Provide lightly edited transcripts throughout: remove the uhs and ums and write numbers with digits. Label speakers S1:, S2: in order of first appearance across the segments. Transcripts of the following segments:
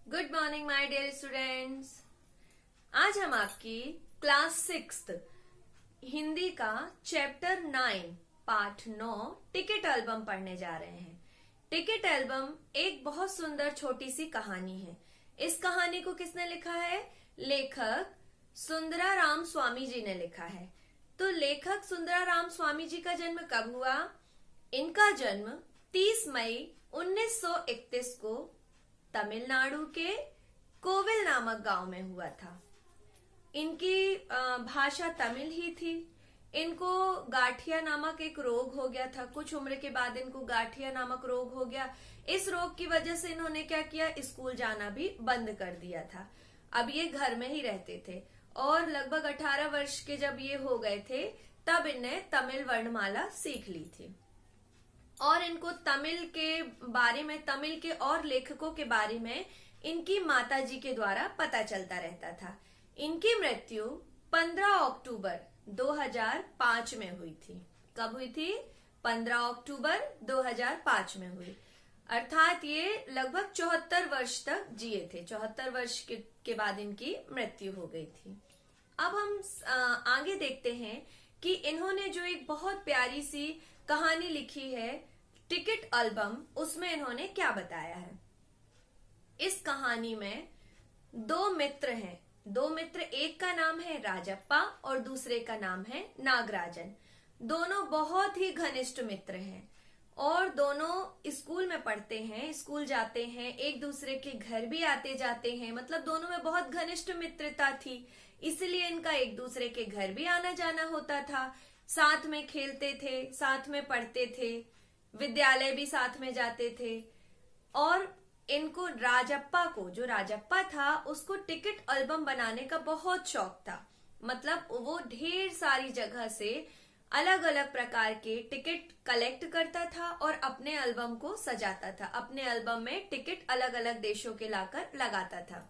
S1: Good morning my dear students. आज हम आपकी क्लास 6 हिंदी का चैप्टर 9 पाठ 9 टिकट एल्बम पढ़ने जा रहे हैं। टिकट एल्बम एक बहुत सुंदर छोटी सी कहानी है। इस कहानी को किसने लिखा है? लेखक सुंदराराम स्वामी जी ने लिखा है। तो लेखक सुंदराराम स्वामी जी का जन्म कब हुआ? इनका जन्म 30 मई 1931 को तमिलनाडु के कोविल नामक गांव में हुआ था। इनकी भाषा तमिल ही थी। इनको गाठिया नामक एक रोग हो गया था। कुछ उम्र के बाद इनको गाठिया नामक रोग हो गया। इस रोग की वजह से इन्होंने क्या किया, स्कूल जाना भी बंद कर दिया था। अब ये घर में ही रहते थे और लगभग 18 वर्ष के जब ये हो गए थे तब इन्हें तमिल वर्णमाला सीख ली थी और इनको तमिल के बारे में, तमिल के और लेखकों के बारे में इनकी माताजी के द्वारा पता चलता रहता था। इनकी मृत्यु 15 अक्टूबर 2005 में हुई थी। कब हुई थी? 15 अक्टूबर 2005 में हुई। अर्थात ये लगभग 74 वर्ष तक जिए थे। 74 वर्ष के बाद इनकी मृत्यु हो गई थी। अब हम आगे देखते हैं कि इन्होंने जो एक बहुत प्यारी सी कहानी लिखी है टिकट एल्बम, उसमें इन्होंने क्या बताया है। इस कहानी में दो मित्र हैं। दो मित्र, एक का नाम है राजप्पा और दूसरे का नाम है नागराजन। दोनों बहुत ही घनिष्ठ मित्र हैं और दोनों स्कूल में पढ़ते हैं, स्कूल जाते हैं, एक दूसरे के घर भी आते जाते हैं। मतलब दोनों में बहुत घनिष्ठ मित्रता थी, इसलिए इनका एक दूसरे के घर भी आना जाना होता था। साथ में खेलते थे, साथ में पढ़ते थे, विद्यालय भी साथ में जाते थे। और इनको राजप्पा को, जो राजप्पा था, उसको टिकट एल्बम बनाने का बहुत शौक था। मतलब वो ढेर सारी जगह से अलग अलग प्रकार के टिकट कलेक्ट करता था और अपने एल्बम को सजाता था। अपने एल्बम में टिकट अलग अलग देशों के लाकर लगाता था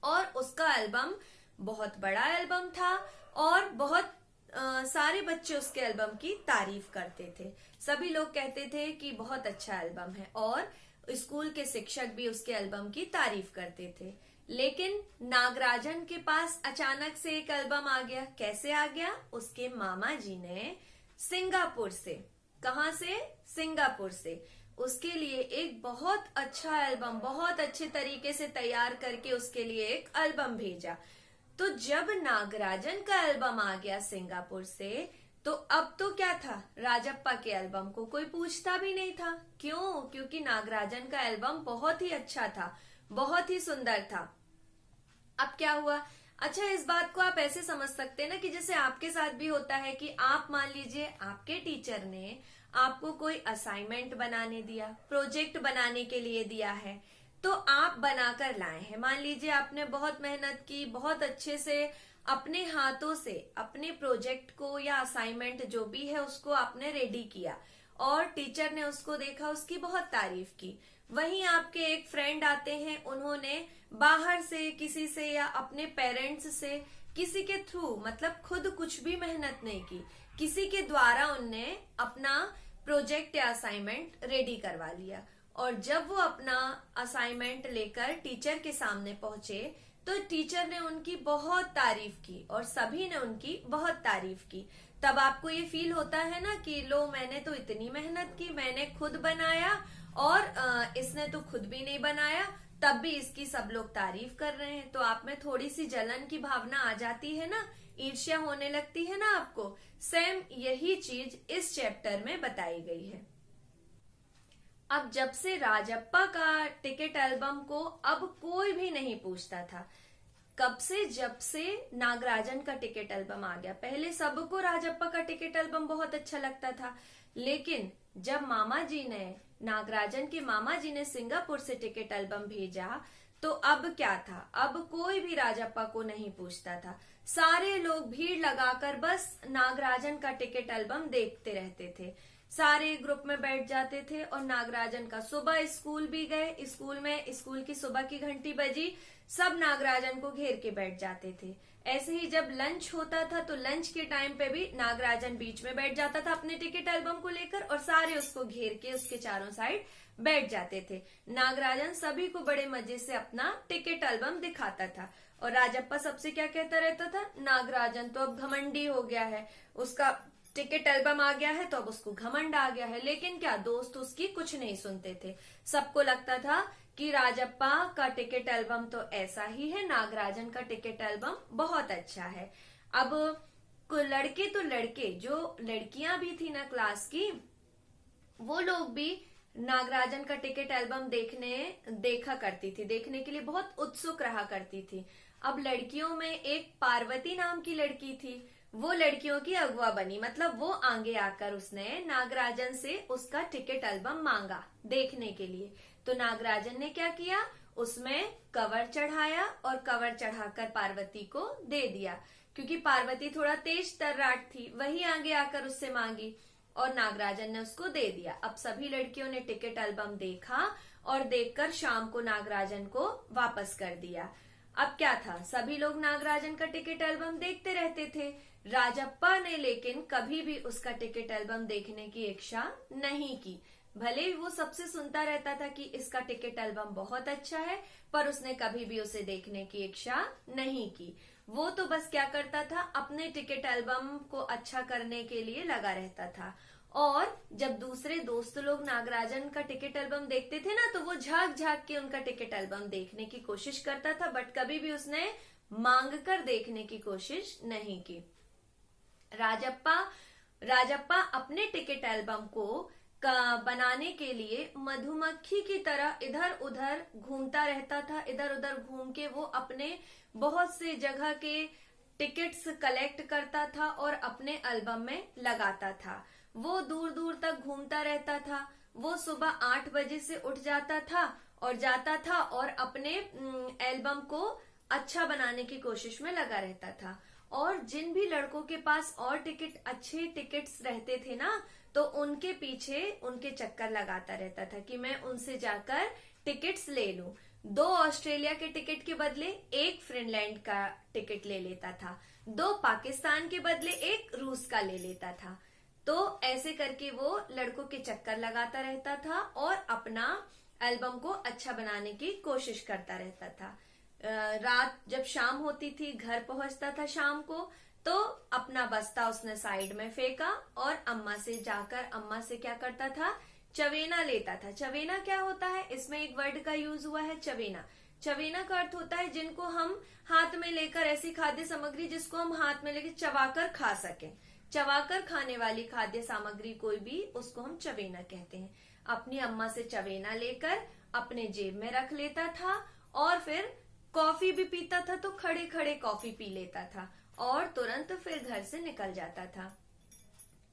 S1: और उसका एल्बम बहुत बड़ा एल्बम था और बहुत सारे बच्चे उसके एल्बम की तारीफ करते थे। सभी लोग कहते थे कि बहुत अच्छा एल्बम है और स्कूल के शिक्षक भी उसके एल्बम की तारीफ करते थे। लेकिन नागराजन के पास अचानक से एक एल्बम आ गया। कैसे आ गया? उसके मामा जी ने सिंगापुर से, कहां से? सिंगापुर से उसके लिए एक बहुत अच्छा एल्बम, बहुत अच्छे तरीके से तैयार करके उसके लिए एक एल्बम भेजा। तो जब नागराजन का एल्बम आ गया सिंगापुर से, तो अब तो क्या था, राजप्पा के एल्बम को कोई पूछता भी नहीं था। क्यों? क्योंकि नागराजन का एल्बम बहुत ही अच्छा था, बहुत ही सुंदर था। अब क्या हुआ? अच्छा, इस बात को आप ऐसे समझ सकते हैं ना कि जैसे आपके साथ भी होता है कि आप मान लीजिए आपके टीचर ने आपको कोई असाइनमेंट बनाने दिया, प्रोजेक्ट बनाने के लिए दिया है, तो आप बनाकर लाए हैं। मान लीजिए आपने बहुत मेहनत की, बहुत अच्छे से अपने हाथों से अपने प्रोजेक्ट को या असाइनमेंट जो भी है उसको आपने रेडी किया और टीचर ने उसको देखा, उसकी बहुत तारीफ की। वहीं आपके एक फ्रेंड आते हैं, उन्होंने बाहर से किसी से या अपने पेरेंट्स से, किसी के थ्रू, मतलब खुद कुछ भी मेहनत नहीं की, किसी के द्वारा उनने अपना प्रोजेक्ट या असाइनमेंट रेडी करवा लिया। और जब वो अपना असाइनमेंट लेकर टीचर के सामने पहुंचे तो टीचर ने उनकी बहुत तारीफ की और सभी ने उनकी बहुत तारीफ की। तब आपको ये फील होता है ना कि लो, मैंने तो इतनी मेहनत की, मैंने खुद बनाया और इसने तो खुद भी नहीं बनाया, तब भी इसकी सब लोग तारीफ कर रहे हैं। तो आप में थोड़ी सी जलन की भावना आ जाती है ना, ईर्ष्या होने लगती है ना आपको। सेम यही चीज इस चैप्टर में बताई गई है। अब जब से राजप्पा का टिकट एल्बम को अब कोई भी नहीं पूछता था। कब से? जब से नागराजन का टिकट एल्बम आ गया। पहले सबको राजप्पा का टिकट एल्बम बहुत अच्छा लगता था, लेकिन जब मामा जी ने, नागराजन के मामा जी ने सिंगापुर से टिकट एल्बम भेजा तो अब क्या था, अब कोई भी राजप्पा को नहीं पूछता था। सारे लोग भीड़ लगाकर बस नागराजन का टिकट एल्बम देखते रहते थे। सारे ग्रुप में बैठ जाते थे और नागराजन का सुबह स्कूल भी गए, स्कूल की सुबह की घंटी बजी, सब नागराजन को घेर के बैठ जाते थे। ऐसे ही जब लंच होता था तो लंच के टाइम पे भी नागराजन बीच में बैठ जाता था अपने टिकट एल्बम को लेकर और सारे उसको घेर के उसके चारों साइड बैठ जाते थे। नागराजन सभी को बड़े मजे से अपना टिकट एल्बम दिखाता था और राजप्पा सबसे क्या कहता रहता था, नागराजन तो अब घमंडी हो गया है, उसका टिकट एल्बम आ गया है तो अब उसको घमंड आ गया है। लेकिन क्या दोस्त उसकी कुछ नहीं सुनते थे। सबको लगता था कि राजप्पा का टिकट एल्बम तो ऐसा ही है, नागराजन का टिकट एल्बम बहुत अच्छा है। अब लड़के तो लड़के, जो लड़कियां भी थी ना क्लास की, वो लोग भी नागराजन का टिकट एल्बम देखा करती थी, देखने के लिए बहुत उत्सुक रहा करती थी। अब लड़कियों में एक पार्वती नाम की लड़की थी, वो लड़कियों की अगुआ बनी, मतलब वो आगे आकर उसने नागराजन से उसका टिकट एल्बम मांगा देखने के लिए। तो नागराजन ने क्या किया, उसमें कवर चढ़ाया और कवर चढ़ाकर पार्वती को दे दिया, क्योंकि पार्वती थोड़ा तेज तर्राट थी, वही आगे आकर उससे मांगी और नागराजन ने उसको दे दिया। अब सभी लड़कियों ने टिकट एल्बम देखा और देखकर शाम को नागराजन को वापस कर दिया। अब क्या था, सभी लोग नागराजन का टिकट एल्बम देखते रहते थे। राजप्पा ने लेकिन कभी भी उसका टिकट एल्बम देखने की इच्छा नहीं की। भले ही वो सबसे सुनता रहता था कि इसका टिकट एल्बम बहुत अच्छा है, पर उसने कभी भी उसे देखने की इच्छा नहीं की। वो तो बस क्या करता था, अपने टिकट एल्बम को अच्छा करने के लिए लगा रहता था। और जब दूसरे दोस्त लोग नागराजन का टिकट एल्बम देखते थे ना, तो वो झांक झांक के उनका टिकट एल्बम देखने की कोशिश करता था, बट कभी भी उसने मांग कर देखने की कोशिश नहीं की। राजप्पा अपने टिकट एल्बम को बनाने के लिए मधुमक्खी की तरह इधर उधर घूमता रहता था। इधर उधर घूम के वो अपने बहुत से जगह के टिकट्स कलेक्ट करता था और अपने एल्बम में लगाता था। वो दूर दूर तक घूमता रहता था। वो सुबह 8 बजे से उठ जाता था और जाता था और अपने एल्बम को अच्छा बनाने की कोशिश में लगा रहता था। और जिन भी लड़कों के पास और अच्छे टिकट्स रहते थे ना, तो उनके पीछे उनके चक्कर लगाता रहता था कि मैं उनसे जाकर टिकट्स ले लूं। 2 ऑस्ट्रेलिया के टिकट के बदले 1 फिनलैंड का टिकट ले लेता था, 2 पाकिस्तान के बदले 1 रूस का ले लेता था। तो ऐसे करके वो लड़कों के चक्कर लगाता रहता था और अपना एल्बम को अच्छा बनाने की कोशिश करता रहता था। रात जब शाम होती थी, घर पहुंचता था शाम को, तो अपना बस्ता उसने साइड में फेंका और अम्मा से जाकर अम्मा से क्या करता था, चवेना लेता था। चवेना क्या होता है, इसमें एक वर्ड का यूज हुआ है, चवेना। चवेना का अर्थ होता है जिनको हम हाथ में लेकर, ऐसी खाद्य सामग्री जिसको हम हाथ में लेकर चबाकर खा सकें। चबाकर खाने वाली खाद्य सामग्री कोई भी, उसको हम चवेना कहते हैं। अपनी अम्मा से चवेना लेकर अपने जेब में रख लेता था और फिर कॉफी भी पीता था, तो खड़े खड़े कॉफी पी लेता था और तुरंत फिर घर से निकल जाता था।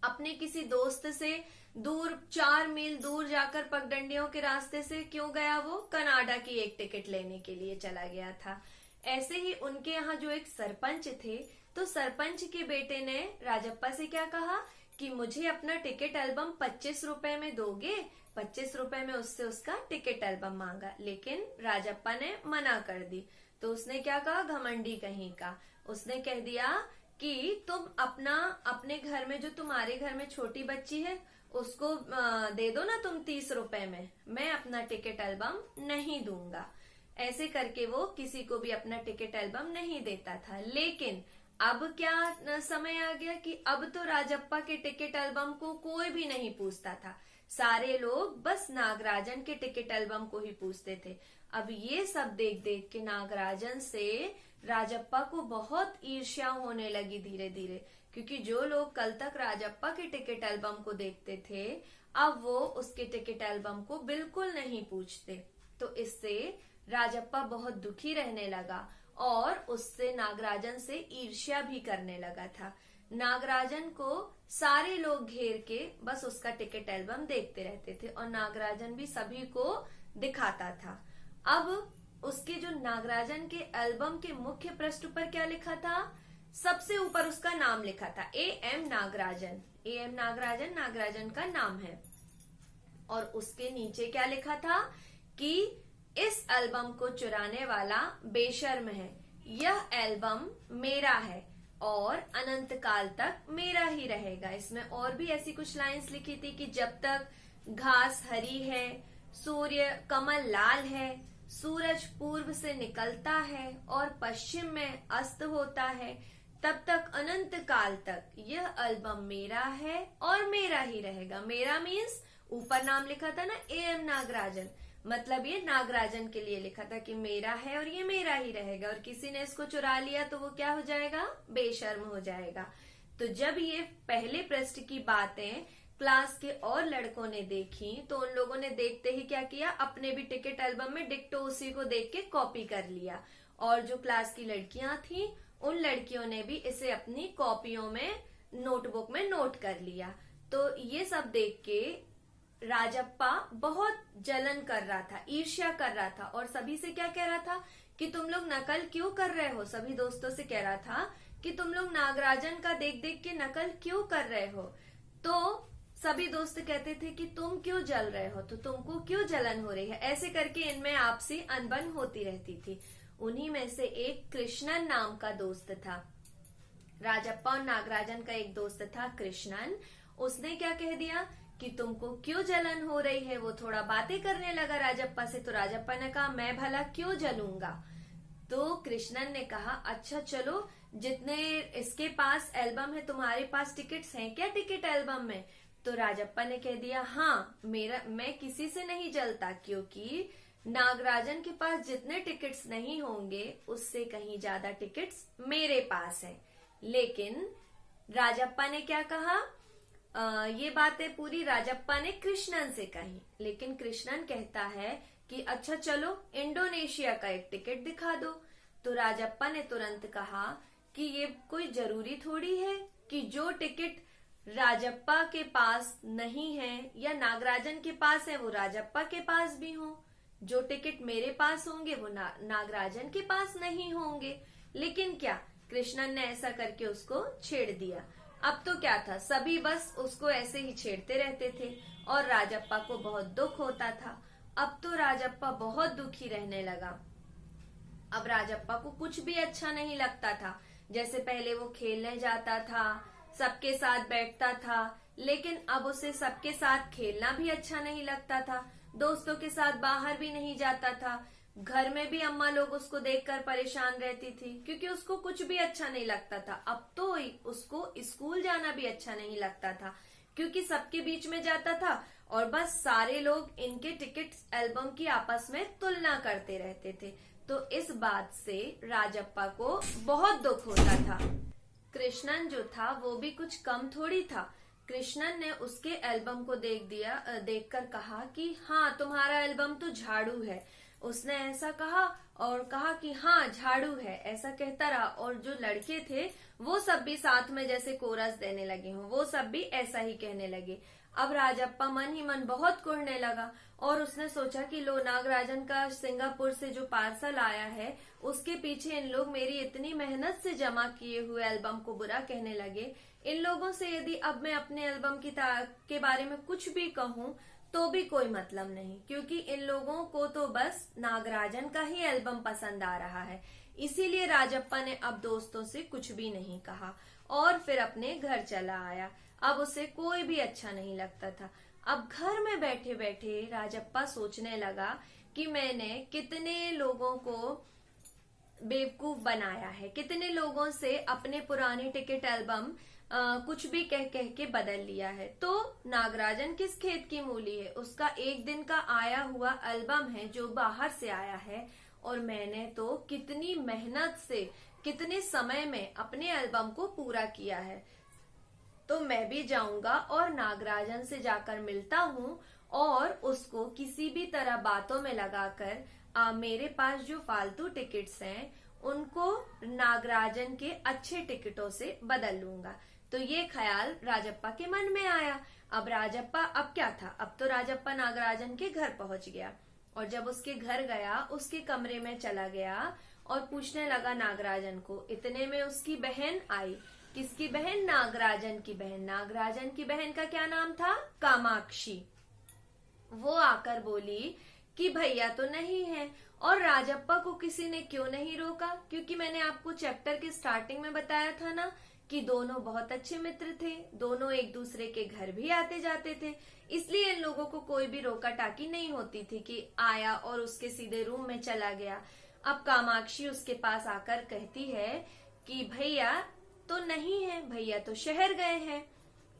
S1: अपने किसी दोस्त से दूर 4 मील दूर जाकर पगडंडियों के रास्ते से क्यों गया, वो कनाडा की एक टिकट लेने के लिए चला गया था। ऐसे ही उनके यहाँ जो एक सरपंच थे, तो सरपंच के बेटे ने राजप्पा से क्या कहा कि मुझे अपना टिकट एल्बम 25 रुपए में दोगे। 25 रुपए में उससे उसका टिकट एल्बम मांगा, लेकिन राजप्पा ने मना कर दी। तो उसने क्या कहा, घमंडी कहीं का, उसने कह दिया कि तुम अपने घर में, जो तुम्हारे घर में छोटी बच्ची है, उसको दे दो ना तुम 30 रुपए में, मैं अपना टिकट एल्बम नहीं दूंगा। ऐसे करके वो किसी को भी अपना टिकट एल्बम नहीं देता था। लेकिन अब क्या समय आ गया कि अब तो राजप्पा के टिकट एल्बम को कोई भी नहीं पूछता था। सारे लोग बस नागराजन के टिकट एल्बम को ही पूछते थे। अब ये सब देख देख के नागराजन से राजप्पा को बहुत ईर्ष्या होने लगी धीरे धीरे, क्योंकि जो लोग कल तक राजप्पा के टिकट एल्बम को देखते थे, अब वो उसके टिकट एल्बम को बिल्कुल नहीं पूछते। तो इससे राजप्पा बहुत दुखी रहने लगा और उससे नागराजन से ईर्ष्या भी करने लगा था। नागराजन को सारे लोग घेर के बस उसका टिकट एल्बम देखते रहते थे और नागराजन भी सभी को दिखाता था। अब उसके जो नागराजन के एल्बम के मुख्य पृष्ठ पर क्या लिखा था, सबसे ऊपर उसका नाम लिखा था, AM नागराजन। AM नागराजन नागराजन का नाम है। और उसके नीचे क्या लिखा था कि इस एल्बम को चुराने वाला बेशर्म है, यह एल्बम मेरा है और अनंत काल तक मेरा ही रहेगा। इसमें और भी ऐसी कुछ लाइंस लिखी थी कि जब तक घास हरी है, सूर्य कमल लाल है, सूरज पूर्व से निकलता है और पश्चिम में अस्त होता है, तब तक अनंत काल तक यह एल्बम मेरा है और मेरा ही रहेगा। मेरा मीन्स ऊपर नाम लिखा था ना AM नागराजन, मतलब ये नागराजन के लिए लिखा था कि मेरा है और ये मेरा ही रहेगा। और किसी ने इसको चुरा लिया तो वो क्या हो जाएगा, बेशर्म हो जाएगा। तो जब ये पहले पृष्ठ की बातें क्लास के और लड़कों ने देखी तो उन लोगों ने देखते ही क्या किया, अपने भी टिकट एल्बम में डिक्टो उसी को देख के कॉपी कर लिया। और जो क्लास की लड़कियां थी उन लड़कियों ने भी इसे अपनी कॉपियों में, नोटबुक में नोट कर लिया। तो ये सब देख के राजप्पा बहुत जलन कर रहा था, ईर्ष्या कर रहा था और सभी से क्या कह रहा था कि तुम लोग नकल क्यों कर रहे हो। सभी दोस्तों से कह रहा था कि तुम लोग नागराजन का देख देख के नकल क्यों कर रहे हो। तो सभी दोस्त कहते थे कि तुम क्यों जल रहे हो, तो तुमको क्यों जलन हो रही है। ऐसे करके इनमें आपसी अनबन होती रहती थी। उन्हीं में से एक कृष्णन नाम का दोस्त था। राजप्पा और नागराजन का एक दोस्त था कृष्णन। उसने क्या कह दिया कि तुमको क्यों जलन हो रही है। वो थोड़ा बातें करने लगा राजप्पा से। तो राजप्पा ने कहा मैं भला क्यों जलूंगा। तो कृष्णन ने कहा अच्छा चलो, जितने इसके पास एल्बम है तुम्हारे पास टिकट्स हैं क्या टिकट एल्बम में। तो राजप्पा ने कह दिया हाँ, मैं किसी से नहीं जलता, क्योंकि नागराजन के पास जितने टिकट्स नहीं होंगे उससे कहीं ज्यादा टिकट्स मेरे पास हैं। लेकिन राजप्पा ने क्या कहा, ये बातें पूरी राजप्पा ने कृष्णन से कही। लेकिन कृष्णन कहता है कि अच्छा चलो इंडोनेशिया का एक टिकट दिखा दो। तो राजप्पा ने तुरंत कहा कि ये कोई जरूरी थोड़ी है कि जो टिकट राजप्पा के पास नहीं है या नागराजन के पास है वो राजप्पा के पास भी हो। जो टिकट मेरे पास होंगे वो नागराजन के पास नहीं होंगे। लेकिन क्या, कृष्णन ने ऐसा करके उसको छेड़ दिया। अब तो क्या था, सभी बस उसको ऐसे ही छेड़ते रहते थे और राजप्पा को बहुत दुख होता था। अब तो राजप्पा बहुत दुखी रहने लगा। अब राजप्पा को कुछ भी अच्छा नहीं लगता था। जैसे पहले वो खेलने जाता था, सबके साथ बैठता था, लेकिन अब उसे सबके साथ खेलना भी अच्छा नहीं लगता था। दोस्तों के साथ बाहर भी नहीं जाता था। घर में भी अम्मा लोग उसको देखकर परेशान रहती थी क्योंकि उसको कुछ भी अच्छा नहीं लगता था। अब तो उसको स्कूल जाना भी अच्छा नहीं लगता था क्योंकि सबके बीच में जाता था और बस सारे लोग इनके टिकट एल्बम की आपस में तुलना करते रहते थे। तो इस बात से राजप्पा को बहुत दुख होता था। कृष्णन जो था वो भी कुछ कम थोड़ी था। कृष्णन ने उसके एल्बम को देखकर कहा कि हाँ तुम्हारा एल्बम तो झाड़ू है। उसने ऐसा कहा और कहा कि हाँ झाड़ू है, ऐसा कहता रहा। और जो लड़के थे वो सब भी साथ में जैसे कोरस देने लगे हों, वो सब भी ऐसा ही कहने लगे। अब राजप्पा मन ही मन बहुत कुढ़ने लगा और उसने सोचा कि लो नागराजन का सिंगापुर से जो पार्सल आया है उसके पीछे इन लोग मेरी इतनी मेहनत से जमा किए हुए एल्बम को बुरा कहने लगे। इन लोगों से यदि अब मैं अपने एल्बम के बारे में कुछ भी कहूँ तो भी कोई मतलब नहीं, क्योंकि इन लोगों को तो बस नागराजन का ही एल्बम पसंद आ रहा है। इसीलिए राजप्पा ने अब दोस्तों से कुछ भी नहीं कहा और फिर अपने घर चला आया। अब उसे कोई भी अच्छा नहीं लगता था। अब घर में बैठे बैठे राजप्पा सोचने लगा कि मैंने कितने लोगों को बेवकूफ बनाया है, कितने लोगों से अपने पुराने टिकट एल्बम कुछ भी कह कह के बदल लिया है। तो नागराजन किस खेत की मूली है, उसका एक दिन का आया हुआ एल्बम है जो बाहर से आया है और मैंने तो कितनी मेहनत से कितने समय में अपने एल्बम को पूरा किया है। तो मैं भी जाऊंगा और नागराजन से जाकर मिलता हूँ और उसको किसी भी तरह बातों में लगाकर मेरे पास जो फालतू टिकट्स हैं उनको नागराजन के अच्छे टिकटों से बदल लूंगा। तो ये ख्याल राजप्पा के मन में आया। अब राजप्पा अब क्या था, अब तो राजप्पा नागराजन के घर पहुंच गया और जब उसके घर गया उसके कमरे में चला गया और पूछने लगा नागराजन को। इतने में उसकी बहन आई किसकी बहन? नागराजन की बहन। नागराजन की बहन का क्या नाम था? कामाक्षी। वो आकर बोली कि भैया तो नहीं है। और राजप्पा को किसी ने क्यों नहीं रोका? क्योंकि मैंने आपको चैप्टर के स्टार्टिंग में बताया था ना कि दोनों बहुत अच्छे मित्र थे, दोनों एक दूसरे के घर भी आते जाते थे, इसलिए इन लोगों को कोई भी रोका टाकी नहीं होती थी कि आया और उसके सीधे रूम में चला गया। अब कामाक्षी उसके पास आकर कहती है कि भैया तो नहीं है, भैया तो शहर गए हैं।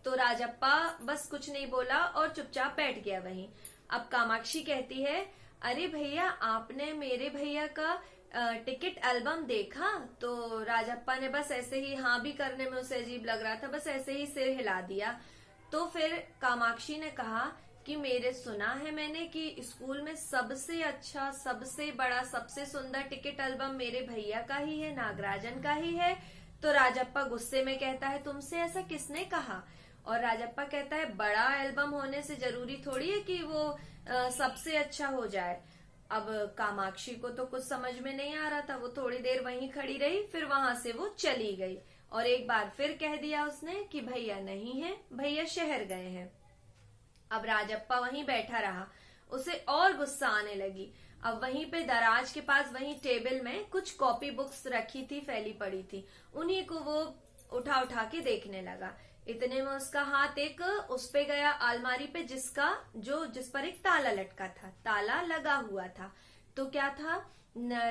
S1: तो राजप्पा बस कुछ नहीं बोला और चुपचाप बैठ गया वहीं। अब कामाक्षी कहती है, अरे भैया आपने मेरे भैया का टिकट एल्बम देखा? तो राजप्पा ने बस ऐसे ही, हाँ भी करने में उसे अजीब लग रहा था, बस ऐसे ही सिर हिला दिया। तो फिर कामाक्षी ने कहा कि मेरे सुना है मैंने कि स्कूल में सबसे अच्छा, सबसे बड़ा, सबसे सुंदर टिकट एल्बम मेरे भैया का ही है, नागराजन का ही है। तो राजप्पा गुस्से में कहता है, तुमसे ऐसा किसने कहा? और राजप्पा कहता है, बड़ा एल्बम होने से जरूरी थोड़ी है कि वो सबसे अच्छा हो जाए। अब कामाक्षी को तो कुछ समझ में नहीं आ रहा था, वो थोड़ी देर वहीं खड़ी रही, फिर वहां से वो चली गई और एक बार फिर कह दिया उसने कि भैया नहीं है, भैया शहर गए हैं। अब राजप्पा वहीं बैठा रहा, उसे और गुस्सा आने लगी। अब वहीं पे दराज के पास वहीं टेबल में कुछ कॉपी बुक्स रखी थी, फैली पड़ी थी, उन्हीं को वो उठा उठा के देखने लगा। इतने में उसका हाथ एक उस पे गया, अलमारी पे, जिस पर एक ताला लटका था, ताला लगा हुआ था। तो क्या था,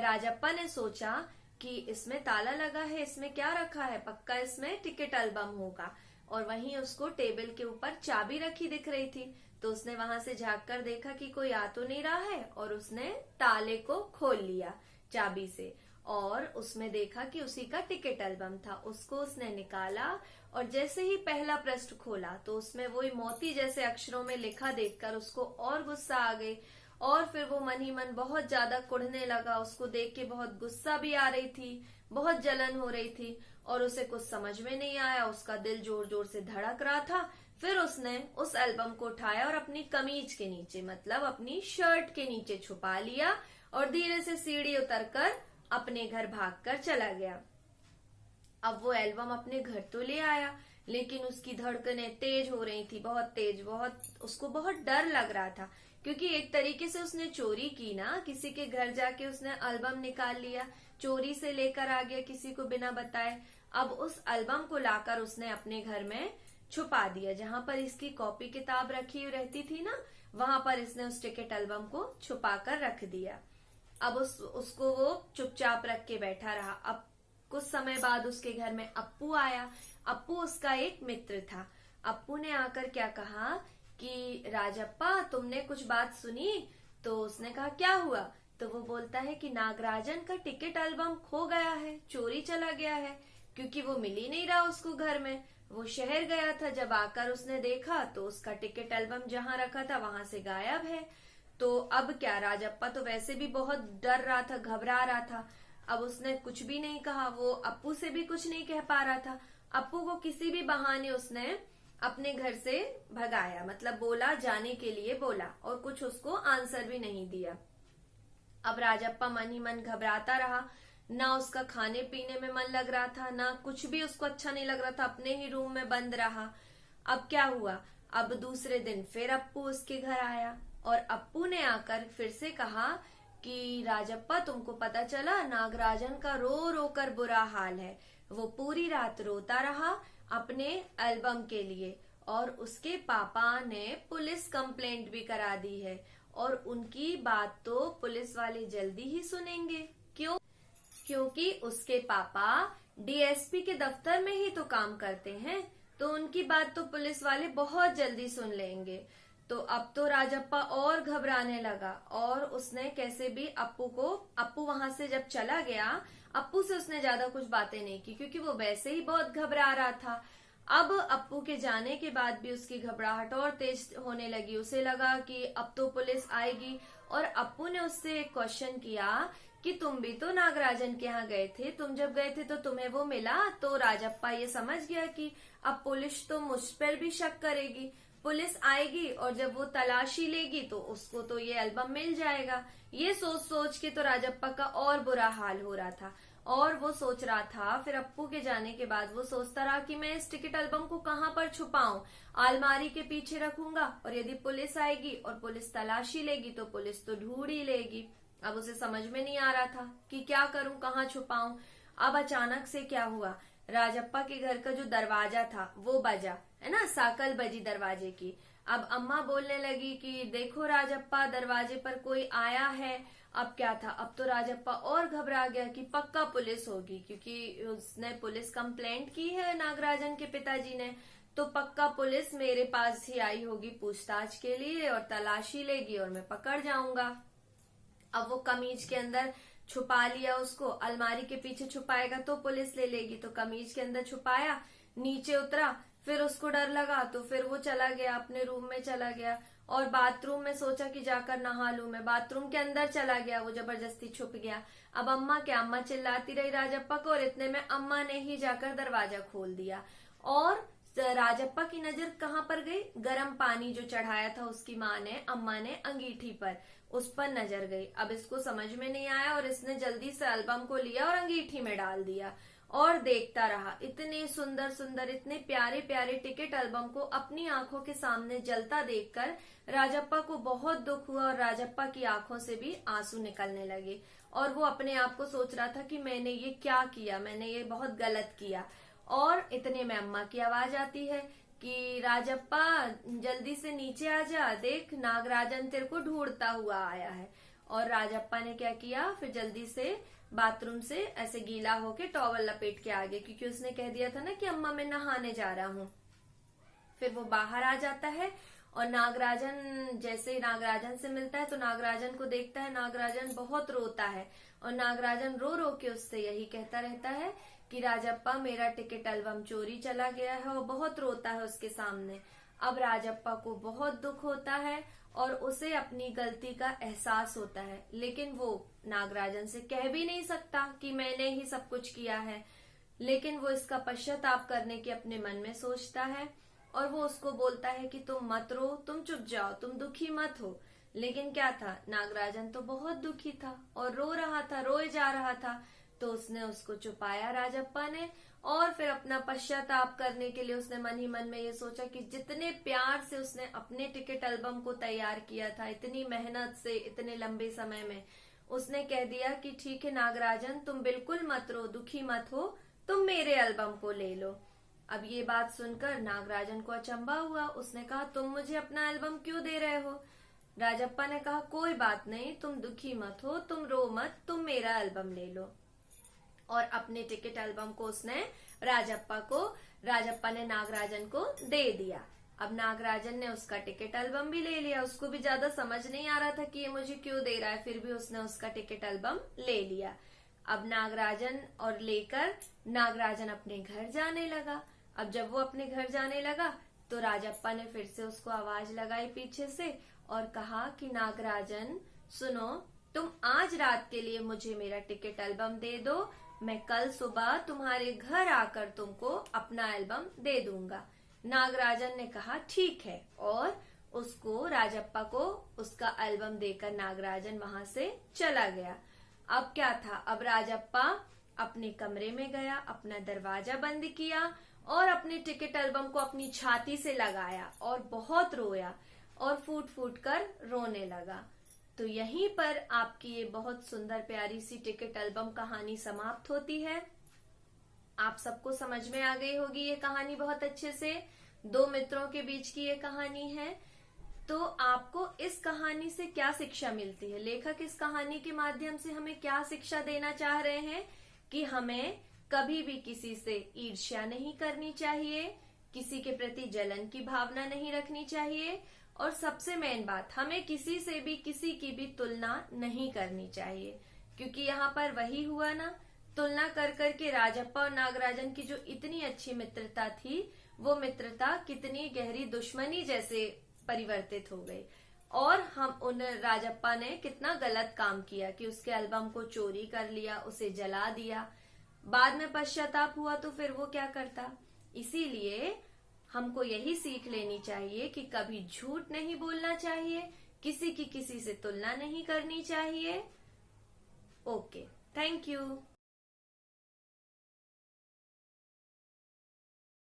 S1: राजप्पा ने सोचा कि इसमें ताला लगा है, इसमें क्या रखा है, पक्का इसमें टिकट एल्बम होगा। और वहीं उसको टेबल के ऊपर चाबी रखी दिख रही थी, तो उसने वहां से झांक कर देखा कि कोई आ तो नहीं रहा है, और उसने ताले को खोल लिया चाबी से और उसमें देखा कि उसी का टिकट एल्बम था। उसको उसने निकाला और जैसे ही पहला पृष्ठ खोला तो उसमें वही मोती जैसे अक्षरों में लिखा देखकर उसको और गुस्सा आ गई और फिर वो मन ही मन बहुत ज्यादा कुढ़ने लगा। उसको देख के बहुत गुस्सा भी आ रही थी, बहुत जलन हो रही थी और उसे कुछ समझ में नहीं आया, उसका दिल जोर जोर से धड़क रहा था। फिर उसने उस एल्बम को उठाया और अपनी कमीज के नीचे, मतलब अपनी शर्ट के नीचे छुपा लिया और धीरे से सीढ़ी उतरकर अपने घर भागकर चला गया। अब वो एल्बम अपने घर तो ले आया, लेकिन उसकी धड़कनें तेज हो रही थी, बहुत तेज, उसको बहुत डर लग रहा था, क्योंकि एक तरीके से उसने चोरी की ना, किसी के घर जाके उसने एल्बम निकाल लिया, चोरी से लेकर आ गया किसी को बिना बताए। अब उस एल्बम को लाकर उसने अपने घर में छुपा दिया, जहां पर इसकी कॉपी किताब रखी रहती थी ना, वहां पर इसने उस टिकट एल्बम को छुपा कर रख दिया। अब उसको वो चुपचाप रख के बैठा रहा। अब कुछ समय बाद उसके घर में अप्पू आया। अप्पू उसका एक मित्र था। अप्पू ने आकर क्या कहा कि राजप्पा तुमने कुछ बात सुनी? तो उसने कहा क्या हुआ? तो वो बोलता है कि नागराजन का टिकट एल्बम खो गया है, चोरी चला गया है, क्योंकि वो मिल ही नहीं रहा उसको घर में, वो शहर गया था। जब आकर उसने देखा तो उसका टिकट एल्बम जहां रखा था वहां से गायब है। तो अब क्या, राजप्पा तो वैसे भी बहुत डर रहा था, घबरा रहा था। अब उसने कुछ भी नहीं कहा, वो अप्पू से भी कुछ नहीं कह पा रहा था। अप्पू को किसी भी बहाने उसने अपने घर से भगाया, मतलब बोला, जाने के लिए बोला, और कुछ उसको आंसर भी नहीं दिया। अब राजप्पा मन ही मन घबराता रहा, ना उसका खाने पीने में मन लग रहा था, ना कुछ भी उसको अच्छा नहीं लग रहा था, अपने ही रूम में बंद रहा। अब क्या हुआ, अब दूसरे दिन फिर अप्पू उसके घर आया और अप्पू ने आकर फिर से कहा कि राजप्पा तुमको पता चला, नागराजन का रो रो कर बुरा हाल है, वो पूरी रात रोता रहा अपने एल्बम के लिए और उसके पापा ने पुलिस कंप्लेंट भी करा दी है और उनकी बात तो पुलिस वाले जल्दी ही सुनेंगे। क्यों? क्योंकि उसके पापा डीएसपी के दफ्तर में ही तो काम करते हैं, तो उनकी बात तो पुलिस वाले बहुत जल्दी सुन लेंगे। तो अब तो राजप्पा और घबराने लगा और उसने कैसे भी अप्पू वहां से जब चला गया, अप्पू से उसने ज्यादा कुछ बातें नहीं की, क्योंकि वो वैसे ही बहुत घबरा रहा था। अब अप्पू के जाने के बाद भी उसकी घबराहट और तेज होने लगी। उसे लगा कि अब तो पुलिस आएगी और अप्पू ने उससे एक क्वेश्चन किया कि तुम भी तो नागराजन के यहाँ गए थे, तुम जब गए थे तो तुम्हें वो मिला? तो राजप्पा ये समझ गया कि अब पुलिस तो मुझ पर भी शक करेगी, पुलिस आएगी और जब वो तलाशी लेगी तो उसको तो ये एल्बम मिल जाएगा। ये सोच सोच के तो राजप्पा का और बुरा हाल हो रहा था और वो सोच रहा था, फिर अप्पू के जाने के बाद वो सोचता रहा कि मैं इस टिकट एल्बम को कहाँ पर छुपाऊं, अलमारी के पीछे रखूंगा और यदि पुलिस आएगी और पुलिस तलाशी लेगी तो पुलिस तो ढूंढ ही लेगी। अब उसे समझ में नहीं आ रहा था कि क्या करूं, कहाँ छुपाऊं। अब अचानक से क्या हुआ, राजप्पा के घर का जो दरवाजा था वो बजा, है ना, साकल बजी दरवाजे की। अब अम्मा बोलने लगी कि देखो राजप्पा, दरवाजे पर कोई आया है। अब क्या था, अब तो राजप्पा और घबरा गया कि पक्का पुलिस होगी, क्योंकि उसने पुलिस कंप्लेंट की है नागराजन के पिताजी ने, तो पक्का पुलिस मेरे पास ही आई होगी पूछताछ के लिए और तलाशी लेगी और मैं पकड़ जाऊंगा। अब वो कमीज के अंदर छुपा लिया उसको, अलमारी के पीछे छुपाएगा तो पुलिस ले लेगी, तो कमीज के अंदर छुपाया, नीचे उतरा, फिर उसको डर लगा तो फिर वो चला गया, अपने रूम में चला गया और बाथरूम में सोचा कि जाकर नहा लूं मैं, बाथरूम के अंदर चला गया, वो जबरदस्ती छुप गया। अब अम्मा क्या, अम्मा चिल्लाती रही राजप्पा को और इतने में अम्मा ने ही जाकर दरवाजा खोल दिया और राजप्पा की नजर कहाँ पर गई, गर्म पानी जो चढ़ाया था उसकी माँ ने, अम्मा ने, अंगीठी पर, उस पर नजर गई। अब इसको समझ में नहीं आया और इसने जल्दी से एल्बम को लिया और अंगीठी में डाल दिया और देखता रहा। इतने सुंदर सुंदर, इतने प्यारे प्यारे टिकट एल्बम को अपनी आंखों के सामने जलता देखकर राजप्पा को बहुत दुख हुआ और राजप्पा की आंखों से भी आंसू निकलने लगे और वो अपने आप को सोच रहा था कि मैंने ये क्या किया, मैंने ये बहुत गलत किया। और इतने में अम्मा की आवाज आती है कि राजप्पा जल्दी से नीचे आ जा, देख नागराजन तेरे को ढूंढता हुआ आया है। और राजप्पा ने क्या किया, फिर जल्दी से बाथरूम से ऐसे गीला होके टॉवल लपेट के आ गए, क्योंकि उसने कह दिया था ना कि अम्मा मैं नहाने जा रहा हूँ। फिर वो बाहर आ जाता है और नागराजन, जैसे ही नागराजन से मिलता है तो नागराजन को देखता है, नागराजन बहुत रोता है और नागराजन रो रो के उससे यही कहता रहता है कि राजप्पा मेरा टिकट एल्बम चोरी चला गया है और बहुत रोता है उसके सामने। अब राजप्पा को बहुत दुख होता है और उसे अपनी गलती का एहसास होता है, लेकिन वो नागराजन से कह भी नहीं सकता कि मैंने ही सब कुछ किया है, लेकिन वो इसका पश्चाताप करने की अपने मन में सोचता है और वो उसको बोलता है कि तुम मत रो, तुम चुप जाओ, तुम दुखी मत हो। लेकिन क्या था, नागराजन तो बहुत दुखी था और रो रहा था, रोए जा रहा था, तो उसने उसको छुपाया राजप्पा ने और फिर अपना पश्चाताप करने के लिए उसने मन ही मन में ये सोचा कि जितने प्यार से उसने अपने टिकट एल्बम को तैयार किया था, इतनी मेहनत से, इतने लंबे समय में, उसने कह दिया कि ठीक है नागराजन, तुम बिल्कुल मत रो, दुखी मत हो, तुम मेरे एल्बम को ले लो। अब ये बात सुनकर नागराजन को अचंभा हुआ। उसने कहा तुम मुझे अपना एल्बम क्यों दे रहे हो। राजप्पा ने कहा कोई बात नहीं, तुम दुखी मत हो, तुम रो मत, तुम मेरा एल्बम ले लो। और अपने टिकट एल्बम को उसने राजप्पा ने नागराजन को दे दिया। अब नागराजन ने उसका टिकट एल्बम भी ले लिया। उसको भी ज्यादा समझ नहीं आ रहा था कि ये मुझे क्यों दे रहा है, फिर भी उसने उसका टिकट एल्बम ले लिया। अब नागराजन और लेकर नागराजन अपने घर जाने लगा। अब जब वो अपने घर जाने लगा तो राजप्पा ने फिर से उसको आवाज लगाई पीछे से और कहा कि नागराजन सुनो, तुम आज रात के लिए मुझे मेरा टिकट एल्बम दे दो, मैं कल सुबह तुम्हारे घर आकर तुमको अपना एल्बम दे दूंगा। नागराजन ने कहा ठीक है और उसको, राजप्पा को उसका एल्बम देकर नागराजन वहां से चला गया। अब क्या था, अब राजप्पा अपने कमरे में गया, अपना दरवाजा बंद किया और अपने टिकट एल्बम को अपनी छाती से लगाया और बहुत रोया और फूट फूट कर रोने लगा। तो यहीं पर आपकी ये बहुत सुंदर प्यारी सी टिकट एल्बम कहानी समाप्त होती है। आप सबको समझ में आ गई होगी ये कहानी बहुत अच्छे से। दो मित्रों के बीच की ये कहानी है। तो आपको इस कहानी से क्या शिक्षा मिलती है, लेखक इस कहानी के माध्यम से हमें क्या शिक्षा देना चाह रहे हैं कि हमें कभी भी किसी से ईर्ष्या नहीं करनी चाहिए, किसी के प्रति जलन की भावना नहीं रखनी चाहिए और सबसे मेन बात, हमें किसी से भी किसी की भी तुलना नहीं करनी चाहिए। क्योंकि यहाँ पर वही हुआ ना, तुलना कर करके राजप्पा और नागराजन की जो इतनी अच्छी मित्रता थी, वो मित्रता कितनी गहरी दुश्मनी जैसे परिवर्तित हो गई। और हम उन राजप्पा ने कितना गलत काम किया कि उसके एल्बम को चोरी कर लिया, उसे जला दिया। बाद में पश्चाताप हुआ तो फिर वो क्या करता। इसीलिए हमको यही सीख लेनी चाहिए कि कभी झूठ नहीं बोलना चाहिए, किसी की किसी से तुलना नहीं करनी चाहिए। Okay, thank you.